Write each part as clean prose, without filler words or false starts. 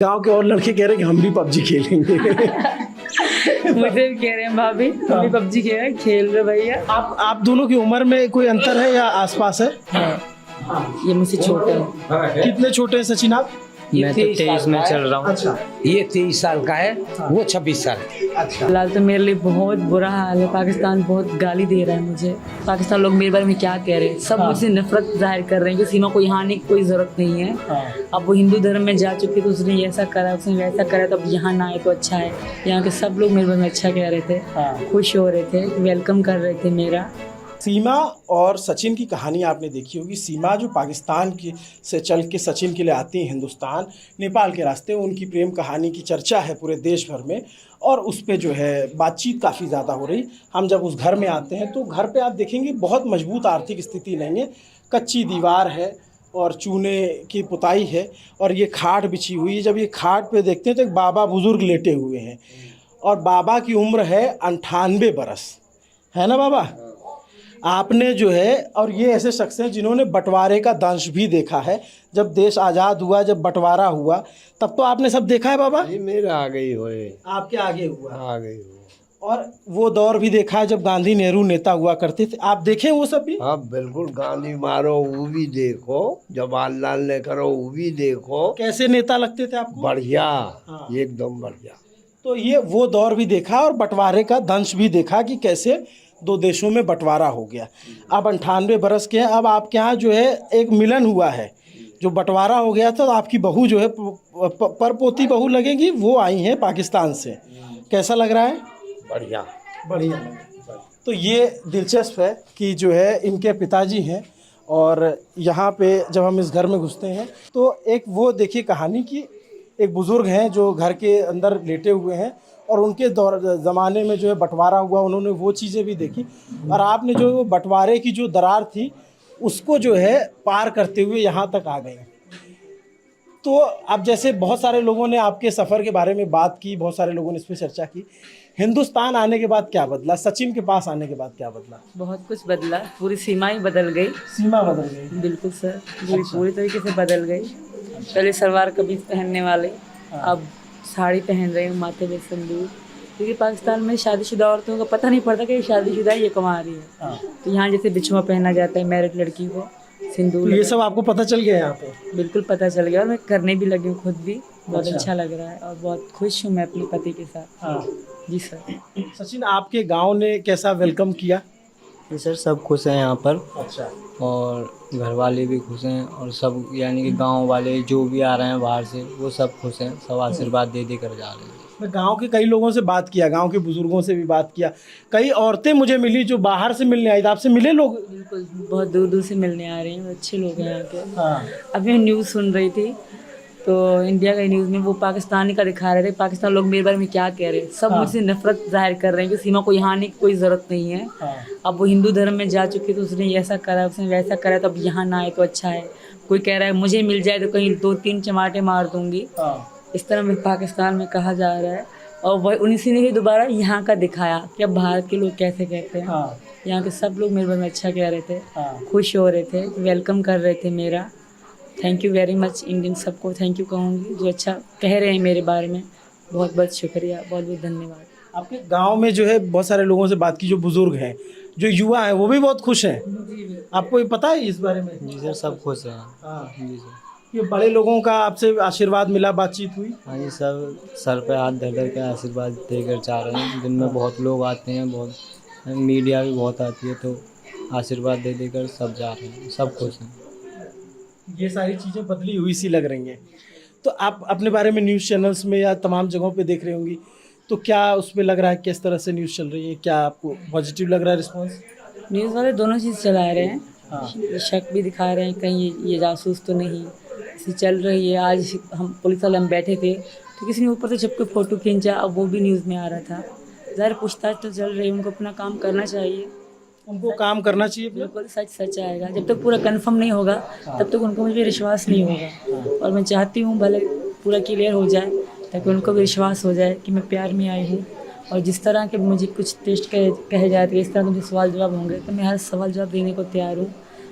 गांव के और लड़के कह रहे हैं कि हम भी पबजी खेलेंगे। मुझे भी कह रहे हैं भाभी हम भी पबजी खेल रहे भैया। आप दोनों की उम्र में कोई अंतर है या आसपास है? ये मुझसे छोटे हैं। कितने छोटे हैं सचिन आप? मैं तो 23 में चल रहा हूँ। अच्छा, ये 23 साल का है, वो 26 साल। अच्छा। फिलहाल तो मेरे लिए बहुत बुरा हाल है। पाकिस्तान बहुत गाली दे रहा है मुझे। पाकिस्तान लोग मेरे बारे में क्या कह रहे हैं, सब मुझसे नफरत जाहिर कर रहे हैं कि सीमा को यहाँ आने की कोई ज़रूरत नहीं है। अब वो हिंदू धर्म में जा चुके तो उसने ऐसा करा, उसने वैसा करा, तो अब यहाँ ना आए तो अच्छा है। यहाँ के सब लोग मेरे बारे में अच्छा कह रहे थे, खुश हो रहे थे, वेलकम कर रहे थे मेरा। सीमा और सचिन की कहानी आपने देखी होगी। सीमा जो पाकिस्तान की से चल के सचिन के लिए आती हैं हिंदुस्तान, नेपाल के रास्ते, उनकी प्रेम कहानी की चर्चा है पूरे देश भर में और उस पे जो है बातचीत काफ़ी ज़्यादा हो रही। हम जब उस घर में आते हैं तो घर पे आप देखेंगे बहुत मजबूत आर्थिक स्थिति नहीं है, कच्ची दीवार है और चूने की पुताई है और ये खाट बिछी हुई है। जब ये खाट पे देखते हैं तो एक बाबा बुज़ुर्ग लेटे हुए हैं और बाबा की उम्र है 98 बरस, है ना बाबा? आपने जो है, और ये ऐसे शख्स हैं जिन्होंने बंटवारे का दंश भी देखा है। जब देश आज़ाद हुआ, जब बंटवारा हुआ, तब तो आपने सब देखा है बाबा। ये मेरे आगे ही होए, आपके आगे हुआ आगे ही हुआ। और वो दौर भी देखा है जब गांधी नेहरू नेता हुआ करते थे। आप देखें वो सब भी? हाँ बिल्कुल, गांधी मारो वो भी देखो, जवाहरलाल ने करो वो भी देखो। कैसे नेता लगते थे आपको? बढ़िया, हाँ। एकदम बढ़िया। तो ये वो दौर भी देखा और बंटवारे का दंश भी देखा कि कैसे दो देशों में बंटवारा हो गया। अब 98 बरस के हैं, अब आपके यहाँ जो है एक मिलन हुआ है। जो बंटवारा हो गया था तो आपकी बहू जो है परपोती बहू लगेगी, वो आई हैं पाकिस्तान से। कैसा लग रहा है? बढ़िया बढ़िया। तो ये दिलचस्प है कि जो है इनके पिताजी हैं और यहाँ पे जब हम इस घर में घुसते हैं तो एक वो देखिए कहानी कि एक बुज़ुर्ग हैं जो घर के अंदर लेटे हुए हैं और उनके दौर ज़माने में जो है बंटवारा हुआ, उन्होंने वो चीज़ें भी देखी और आपने जो वो बंटवारे की जो दरार थी उसको जो है पार करते हुए यहाँ तक आ गए। तो अब जैसे बहुत सारे लोगों ने आपके सफ़र के बारे में बात की, बहुत सारे लोगों ने इस पर चर्चा की। हिंदुस्तान आने के बाद क्या बदला? सचिन के पास आने के बाद क्या बदला? बहुत कुछ बदला, पूरी सीमा ही बदल गई। सीमा बदल गई। बिल्कुल सर, पूरी तरीके से बदल गई। पहले सलवार कमीज पहनने वाले अब साड़ी पहन रहे हैं, माथे पे सिंदूर। क्योंकि पाकिस्तान में शादीशुदा औरतों का पता नहीं पड़ता कि ये शादीशुदा है, ये कमा रही है। तो यहाँ जैसे बिछुआ पहना जाता है मैरिड लड़की को, सिंदूर, ये सब आपको पता चल गया यहाँ पे? बिल्कुल पता चल गया और मैं करने भी लगी हूँ खुद भी। बहुत अच्छा लग रहा है और बहुत खुश हूँ मैं अपने पति के साथ। जी सर। सचिन, आपके गांव ने कैसा वेलकम किया? जी सर, सब खुश हैं यहाँ पर अच्छा। और घर वाले भी खुश हैं और सब, यानी कि गांव वाले जो भी आ रहे हैं बाहर से वो सब खुश हैं, सब आशीर्वाद दे दे कर जा रहे हैं। मैं गांव के कई लोगों से बात किया, गांव के बुजुर्गों से भी बात किया, कई औरतें मुझे मिली जो बाहर से मिलने आई। आपसे मिले लोग? बिल्कुल, बहुत दूर दूर से मिलने आ रहे हैं, अच्छे लोग हैं यहाँ के। हाँ। अभी मैं न्यूज़ सुन रही थी तो इंडिया का न्यूज़ में वो पाकिस्तानी का दिखा रहे थे। पाकिस्तान लोग मेरे बारे में क्या कह रहे हैं, सब मुझसे नफरत जाहिर कर रहे हैं कि सीमा को यहाँ आने की कोई ज़रूरत नहीं है। अब वो हिंदू धर्म में जा चुके तो उसने ऐसा करा, उसने वैसा करा, तो अब यहाँ ना आए तो अच्छा है। कोई कह रहा है मुझे मिल जाए तो कहीं 2-3 चमाटे मार दूंगी, इस तरह में पाकिस्तान में कहा जा रहा है। और वह उन्हीं ने ही दोबारा यहाँ का दिखाया कि अब भारत के लोग कैसे कहते हैं। यहाँ के सब लोग मेरे बारे में अच्छा कह रहे थे, खुश हो रहे थे, वेलकम कर रहे थे मेरा। Thank you very much, Indian सबको थैंक यू कहूँगी जो अच्छा कह रहे हैं मेरे बारे में। बहुत बहुत शुक्रिया, बहुत बहुत धन्यवाद। आपके गांव में जो है बहुत सारे लोगों से बात की, जो बुजुर्ग हैं, जो युवा हैं, वो भी बहुत खुश हैं। आपको ये पता है इस बारे में? जी सर, सब खुश हैं। हाँ जी सर। ये बड़े लोगों का आपसे आशीर्वाद मिला, बातचीत हुई? हाँ जी, सब सर पे हाथ धर धर के आशीर्वाद देकर जा रहे हैं। दिन में बहुत लोग आते हैं, बहुत मीडिया भी बहुत आती है, तो आशीर्वाद दे देकर सब जा रहे हैं, सब खुश हैं। ये सारी चीज़ें बदली हुई सी लग रही हैं। तो आप अपने बारे में न्यूज़ चैनल्स में या तमाम जगहों पे देख रही होंगी, तो क्या उस पर लग रहा है किस तरह से न्यूज़ चल रही है? क्या आपको पॉजिटिव लग रहा है रिस्पॉन्स? न्यूज़ वाले दोनों चीज़ चला रहे हैं, शक भी दिखा रहे हैं कहीं ये जासूस तो नहीं, ऐसी चल रही है। आज हम पुलिस वाले हम बैठे थे तो किसी ने ऊपर से छुप के फ़ोटो खींचा, अब वो भी न्यूज़ में आ रहा था। ज़रा पूछताछ तो चल रही है, उनको अपना काम करना चाहिए। उनको काम करना चाहिए। बिल्कुल, सच आएगा। जब तक पूरा कंफर्म नहीं होगा तब तक उनको मुझे विश्वास नहीं होगा। और मैं चाहती हूँ भले पूरा क्लियर हो जाए ताकि उनको भी विश्वास हो जाए कि मैं प्यार में आई हूँ। और जिस तरह के मुझे कुछ टेस्ट कहे जाते हैं, इस तरह के मुझे सवाल जवाब होंगे तो मैं हर सवाल जवाब देने को तैयार हूँ।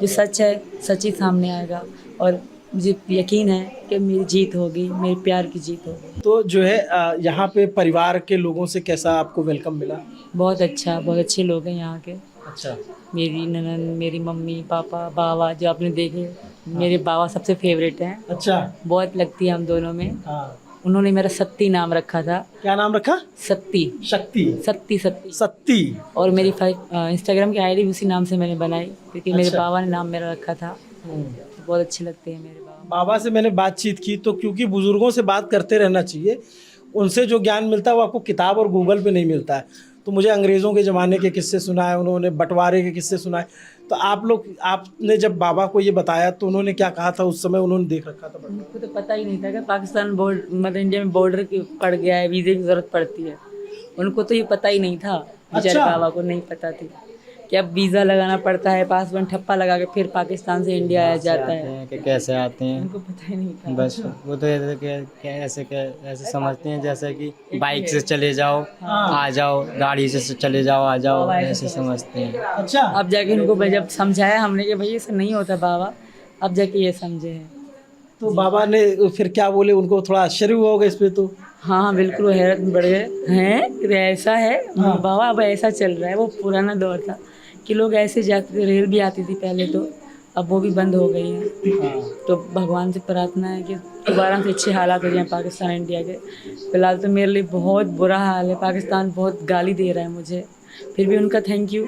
जो सच है सच ही सामने आएगा और मुझे यकीन है कि मेरी जीत होगी, मेरे प्यार की जीत होगी। तो जो है यहाँ पे परिवार के लोगों से कैसा आपको वेलकम मिला? बहुत अच्छा, बहुत अच्छे लोग हैं यहाँ के। अच्छा। मेरी ननद, मेरी मम्मी पापा, बाबा जो आपने देखे, मेरे बाबा सबसे फेवरेट हैं। अच्छा। बहुत लगती है हम दोनों में। हाँ। उन्होंने मेरा सत्ती नाम रखा था। क्या नाम रखा? सत्ती। शक्ति। सत्ती सत्ती। सत्ती। और मेरी इंस्टाग्राम की आईडी उसी नाम से मैंने बनाई, क्योंकि मेरे अच्छा। बाबा ने नाम मेरा रखा था। बहुत अच्छे लगते हैं मेरे बाबा। बाबा से मैंने बातचीत की तो क्योंकि बुजुर्गों से बात करते रहना चाहिए, उनसे जो ज्ञान मिलता है वो आपको किताब और गूगल पे नहीं मिलता है। तो मुझे अंग्रेज़ों के ज़माने के किस्से सुनाए उन्होंने, बंटवारे के किस्से सुनाए। तो आपने जब बाबा को ये बताया तो उन्होंने क्या कहा था? उस समय उन्होंने देख रखा था बंटवारा? उनको तो पता ही नहीं था कि पाकिस्तान मतलब इंडिया में बॉर्डर पड़ गया है, वीज़े की ज़रूरत पड़ती है। उनको तो ये पता ही नहीं था। बेचारे अच्छा। बाबा को नहीं पता थी कि अब वीज़ा लगाना पड़ता है, पासपोर्ट ठप्पा लगा के फिर पाकिस्तान से इंडिया आया जाता है। कि कैसे आते हैं, उनको पता ही नहीं था। बस वो तो ऐसे समझते हैं जैसे कि बाइक से चले जाओ आ जाओ, गाड़ी से चले जाओ आ जाओ, ऐसे समझते हैं। अच्छा। अब जाके इनको मैं जब समझाया हमने कि भाई ऐसा नहीं होता बाबा, अब जाके ये समझे हैं। तो बाबा ने फिर क्या बोले? उनको थोड़ा आश्चर्य हुआ होगा इस पे तो। हाँ हाँ बिल्कुल, हैरत में बढ़ गए हैं। ऐसा है बाबा, अब ऐसा चल रहा है। वो पुराना दौर था कि लोग ऐसे जाते थे, रेल भी आती थी पहले तो, अब वो भी बंद हो गई है। तो भगवान से प्रार्थना है कि दोबारा से अच्छे हालात हो जाएं पाकिस्तान इंडिया के। फिलहाल तो मेरे लिए बहुत बुरा हाल है, पाकिस्तान बहुत गाली दे रहा है मुझे, फिर भी उनका थैंक यू।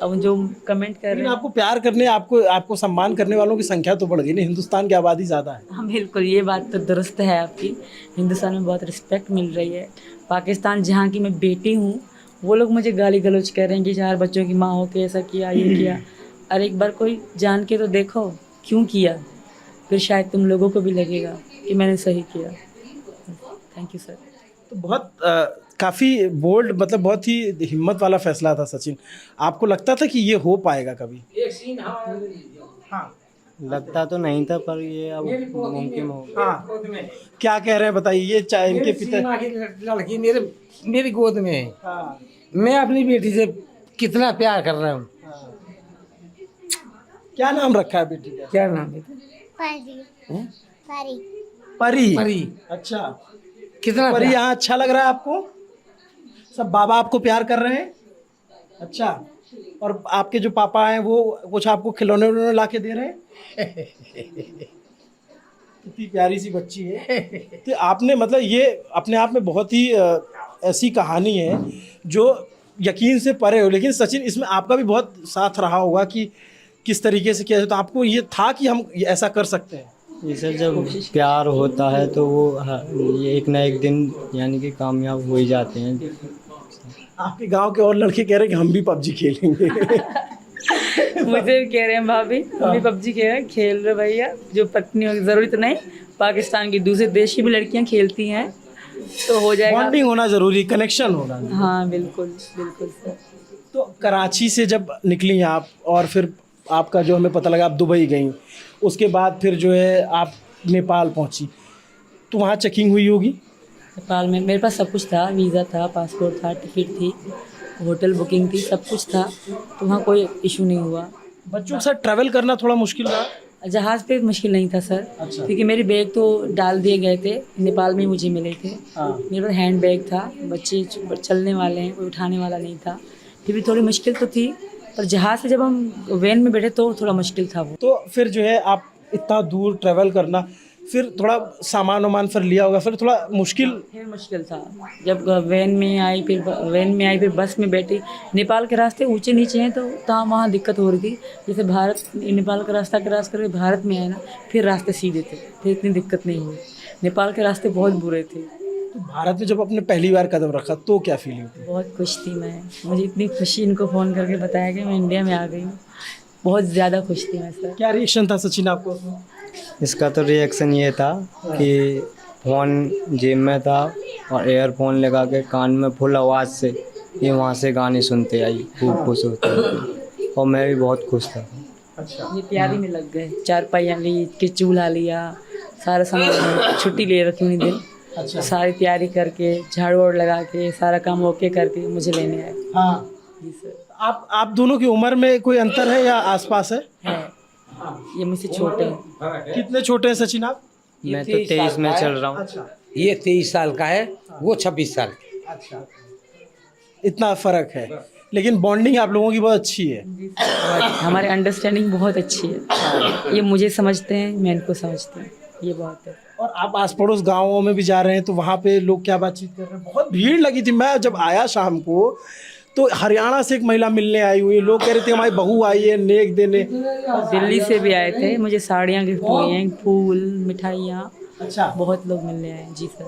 अब जो कमेंट कर रहे लेकिन हैं, आपको प्यार करने, आपको सम्मान करने वालों की संख्या तो बढ़ गई ना, हिंदुस्तान की आबादी ज़्यादा है। हाँ बिल्कुल, ये बात तो दुरुस्त है आपकी। हिंदुस्तान में बहुत रिस्पेक्ट मिल रही है। पाकिस्तान जहाँ की मैं बेटी हूँ, वो लोग मुझे गाली गलौज कर रहे हैं कि 4 बच्चों की माँ हो के ऐसा किया, ये किया। अरे एक बार कोई जान के तो देखो क्यों किया, फिर शायद तुम लोगों को भी लगेगा कि मैंने सही किया। Thank you sir. तो बहुत काफ़ी बोल्ड, मतलब बहुत ही हिम्मत वाला फैसला था सचिन। आपको लगता था कि ये हो पाएगा कभी? हाँ। लगता तो नहीं था, पर ये अब मुमकिन हो। हाँ। क्या कह रहे हैं बताइए? ये चाहे इनके पिता। लड़की मेरी गोद में है। हाँ। मैं अपनी बेटी से कितना प्यार कर रहा हूँ। क्या नाम रखा है बेटी का? क्या नाम है? परी। हैं? परी। परी। परी। अच्छा। कितना परी प्यार? यहाँ अच्छा लग रहा है आपको? सब बाबा आपको प्यार कर रहे हैं? अच्छा। और आपके जो पापा हैं वो कुछ आपको खिलौने उलौने ला के दे रहे हैं? कितनी प्यारी सी बच्ची है। तो आपने, मतलब ये अपने आप में बहुत ही ऐसी कहानी है जो यकीन से परे हो। लेकिन सचिन, इसमें आपका भी बहुत साथ रहा होगा कि किस तरीके से किया जाए। तो आपको ये था कि हम ऐसा कर सकते हैं? ये सर, जब प्यार होता है तो वो ये एक ना एक दिन यानी कि कामयाब हो ही जाते हैं। आपके गांव के और लड़के कह रहे हैं कि हम भी पबजी खेलेंगे। मुझे भी कह रहे हैं भाभी, हम भी पबजी खेल रहे भैया। जो पत्नी होगी, जरूरी तो नहीं, पाकिस्तान की दूसरे देश की भी लड़कियां खेलती हैं तो हो जाएगा। बॉन्डिंग होना जरूरी, कनेक्शन होना। हाँ बिल्कुल बिल्कुल सर। तो कराची से जब निकली आप और फिर आपका जो हमें पता लगा आप दुबई गई, उसके बाद फिर जो है आप नेपाल पहुंची, तो वहाँ चेकिंग हुई होगी? नेपाल में मेरे पास सब कुछ था, वीज़ा था, पासपोर्ट था, टिकट थी, होटल बुकिंग थी, सब कुछ था। तो वहाँ कोई इशू नहीं हुआ। बच्चों के साथ ट्रैवल करना थोड़ा मुश्किल रहा? जहाज़ पे मुश्किल नहीं था सर। अच्छा। क्योंकि मेरे बैग तो डाल दिए गए थे, नेपाल में ही मुझे मिले थे। हाँ। मेरे पास हैंड बैग था, बच्चे चलने वाले हैं, कोई उठाने वाला नहीं था, फिर भी थोड़ी मुश्किल तो थी। पर जहाज़ से जब हम वैन में बैठे तो थोड़ा मुश्किल था वो। तो फिर जो है आप इतना दूर ट्रैवल करना, फिर थोड़ा सामान वामान फिर लिया होगा, फिर थोड़ा मुश्किल था। जब वैन में आई, फिर बस में बैठी। नेपाल के रास्ते ऊंचे नीचे हैं तो वहाँ दिक्कत हो रही थी। जैसे नेपाल का रास्ता क्रॉस करके भारत में आए ना, फिर रास्ते सीधे थे, फिर इतनी दिक्कत नहीं हुई। नेपाल के रास्ते बहुत बुरे थे। तो भारत में जब आपने पहली बार कदम रखा तो क्या फीलिंग थी? बहुत खुश थी मैं। मुझे इतनी खुशी इनको फ़ोन करके बताया कि मैं इंडिया में आ गई हूँ, बहुत ज़्यादा खुश थी मैं सर। क्या रिएक्शन था सचिन आपको? इसका तो रिएक्शन ये था कि फ़ोन जेब में था और एयरफोन लगा के कान में फुल आवाज़ से ये वहाँ से गाने सुनते आई, खूब खुश होते और मैं भी बहुत खुश था। अच्छा। ये तैयारी में लग गए, 4 पहिया ली, कि चूल्हा लिया, सारा सामान, छुट्टी ले रखी उन्हीं दिन। अच्छा। सारी तैयारी करके, झाड़ू वाड़ लगा के, सारा काम ओके करके मुझे लेने आए। हाँ जी सर। आप दोनों की उम्र में कोई अंतर है या आसपास है? ये मुझसे छोटे हैं। कितने छोटे हैं सचिन आप? मैं तो 23 में चल रहा हूँ। अच्छा ये 23 साल का है, वो 26 साल की। अच्छा, इतना फर्क है, लेकिन बॉन्डिंग आप लोगों की बहुत अच्छी है। हमारे अंडरस्टैंडिंग बहुत अच्छी है। ये मुझे समझते हैं, मैं इनको समझती हूँ, ये बहुत है। और आप आस पड़ोस गाँवों में भी जा रहे हैं तो वहाँ पे लोग क्या बातचीत कर रहे हैं? बहुत भीड़ लगी थी। मैं जब आया शाम को तो हरियाणा से एक महिला मिलने आई हुई, लोग कह रहे थे हमारी बहू आई है नेक देने। दिल्ली से भी आए थे, मुझे साड़ियाँ गिफ्ट हुई हैं, फूल, मिठाइयाँ, अच्छा, बहुत लोग मिलने आए हैं। जी सर,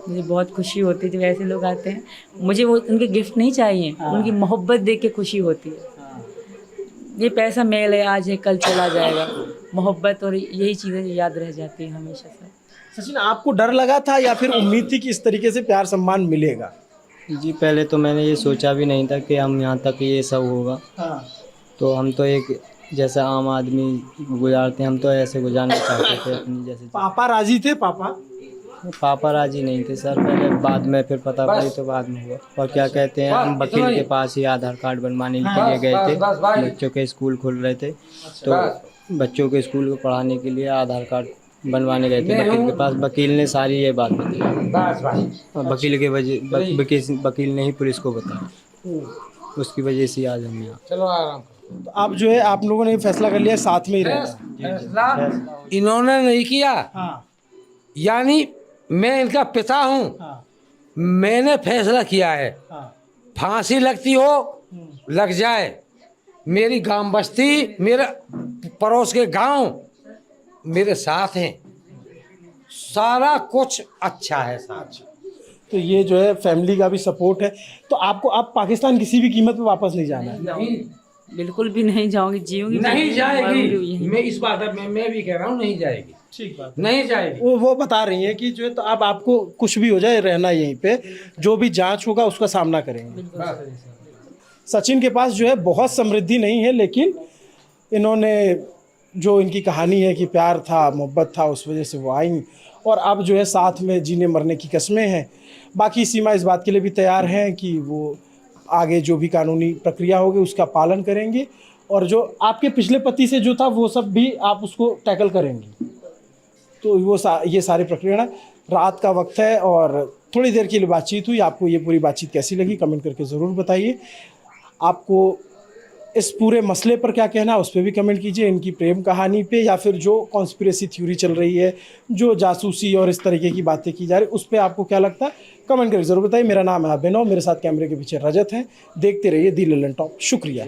मुझे बहुत खुशी होती है जब ऐसे लोग आते हैं। मुझे वो उनके गिफ्ट नहीं चाहिए, उनकी मोहब्बत देख के खुशी होती है। ये पैसा मेल है, आज है कल चला जाएगा। मोहब्बत और यही चीज़ें याद रह जाती हैं हमेशा सर। सचिन आपको डर लगा था या फिर उम्मीद थी कि इस तरीके से प्यार सम्मान मिलेगा? जी पहले तो मैंने ये सोचा भी नहीं था कि हम यहाँ तक ये सब होगा। हाँ, तो हम तो एक जैसा आम आदमी गुजारते हैं, हम तो ऐसे गुजारना चाहते थे अपनी जैसे। पापा राजी थे? पापा राजी नहीं थे सर, पहले बाद में फिर पता पड़ी तो बाद में हुआ। और क्या कहते हैं, हम वकील के पास ही आधार कार्ड बनवाने के लिए गए थे। बच्चों के स्कूल खुल रहे थे तो बच्चों के स्कूल को पढ़ाने के लिए आधार कार्ड बनवाने गए थे वकील के पास। वकील ने सारी ये बात बताई और वकील के वकील ने ही पुलिस को बताया। उसकी वजह से आज हम यहाँ। चलो आराम। तो आप जो है आप लोगों ने ये फैसला कर लिया साथ में ही रहना। इन्होंने नहीं किया, हाँ, यानी मैं इनका पिता हूँ, हाँ, मैंने फैसला किया है। हाँ, फांसी लगती हो लग जाए, मेरी गांव बस्ती, मेरे पड़ोस के गांव मेरे साथ हैं, सारा कुछ अच्छा है साथ। तो ये जो है फैमिली का भी सपोर्ट है। तो आपको आप पाकिस्तान किसी भी कीमत पे वापस नहीं जाना है? नहीं, बिल्कुल भी नहीं जाऊंगी, जीऊंगी नहीं मरूंगी जाएगी। यहीं। मैं इस बात में मैं भी कह रहा हूँ, नहीं जाएगी, ठीक बात। नहीं जाएगी। वो बता रही हैं कि जो है तो अब आपको कुछ भी हो जाए रहना यहीं पे, जो भी जांच होगा उसका सामना करेंगे। सचिन के पास जो है बहुत समृद्धि नहीं है, लेकिन इन्होंने जो इनकी कहानी है कि प्यार था, मोहब्बत था, उस वजह से वो आई और अब जो है साथ में जीने मरने की कस्में हैं। बाकी सीमा इस बात के लिए भी तैयार हैं कि वो आगे जो भी कानूनी प्रक्रिया होगी उसका पालन करेंगे और जो आपके पिछले पति से जो था वो सब भी आप उसको टैकल करेंगी। तो वो ये सारी प्रक्रिया ना, रात का वक्त है और थोड़ी देर के लिए बातचीत हुई। आपको ये पूरी बातचीत कैसी लगी कमेंट करके ज़रूर बताइए। आपको इस पूरे मसले पर क्या कहना है उस पर भी कमेंट कीजिए, इनकी प्रेम कहानी पे या फिर जो कॉन्स्पिरेसी थ्योरी चल रही है, जो जासूसी और इस तरीके की बातें की जा रही उस पर आपको क्या लगता है कमेंट करके ज़रूर बताइए। मेरा नाम है अभिनव, मेरे साथ कैमरे के पीछे रजत हैं। देखते रहिए दी ललन टॉप। शुक्रिया।